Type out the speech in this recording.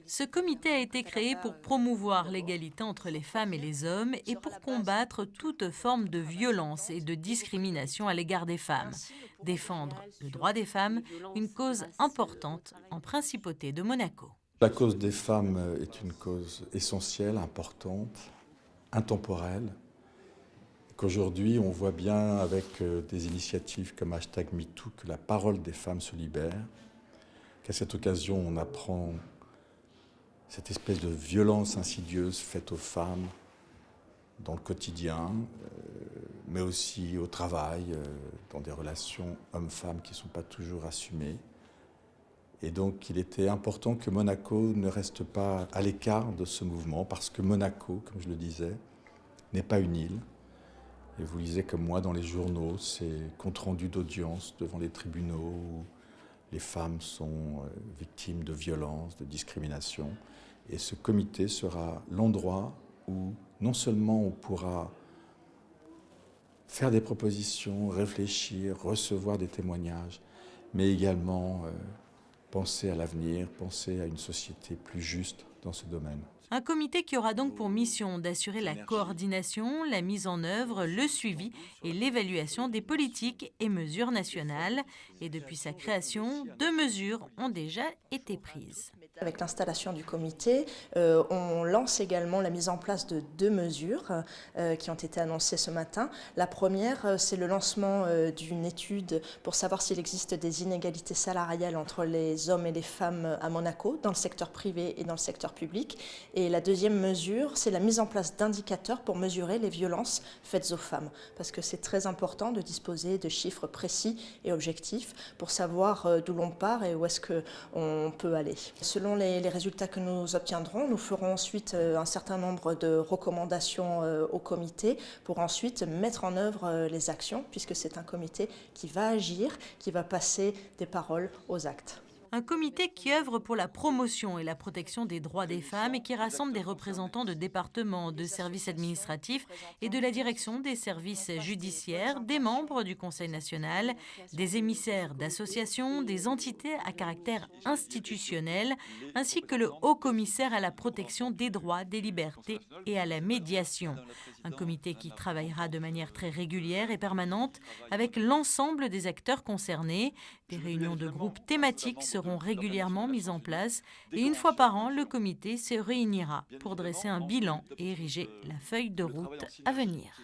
Ce comité a été créé pour promouvoir l'égalité entre les femmes et les hommes et pour combattre toute forme de violence et de discrimination à l'égard des femmes. Défendre le droit des femmes, une cause importante en Principauté de Monaco. La cause des femmes est une cause essentielle, importante, intemporelle. Qu'aujourd'hui, on voit bien avec des initiatives comme #MeToo que la parole des femmes se libère, qu'à cette occasion, on apprend cette espèce de violence insidieuse faite aux femmes dans le quotidien, mais aussi au travail, dans des relations hommes-femmes qui ne sont pas toujours assumées. Et donc, il était important que Monaco ne reste pas à l'écart de ce mouvement, parce que Monaco, comme je le disais, n'est pas une île. Et vous lisez comme moi dans les journaux ces comptes rendus d'audience devant les tribunaux où les femmes sont victimes de violences, de discrimination. Et ce comité sera l'endroit où non seulement on pourra faire des propositions, réfléchir, recevoir des témoignages, mais également penser à l'avenir, penser à une société plus juste dans ce domaine. Un comité qui aura donc pour mission d'assurer la coordination, la mise en œuvre, le suivi et l'évaluation des politiques et mesures nationales. Et depuis sa création, 2 mesures ont déjà été prises. Avec l'installation du comité, on lance également la mise en place de 2 mesures qui ont été annoncées ce matin. La première, c'est le lancement d'une étude pour savoir s'il existe des inégalités salariales entre les hommes et les femmes à Monaco, dans le secteur privé et dans le secteur public. Et la deuxième mesure, c'est la mise en place d'indicateurs pour mesurer les violences faites aux femmes. Parce que c'est très important de disposer de chiffres précis et objectifs pour savoir d'où l'on part et où est-ce qu'on peut aller. Selon les résultats que nous obtiendrons, nous ferons ensuite un certain nombre de recommandations au comité pour ensuite mettre en œuvre les actions, puisque c'est un comité qui va agir, qui va passer des paroles aux actes. Un comité qui œuvre pour la promotion et la protection des droits des femmes et qui rassemble des représentants de départements, de services administratifs et de la direction des services judiciaires, des membres du Conseil national, des émissaires d'associations, des entités à caractère institutionnel, ainsi que le haut-commissaire à la protection des droits, des libertés et à la médiation. Un comité qui travaillera de manière très régulière et permanente avec l'ensemble des acteurs concernés. Des réunions de groupes thématiques seront régulièrement mises en place et une fois par an, le comité se réunira pour dresser un bilan et ériger la feuille de route à venir.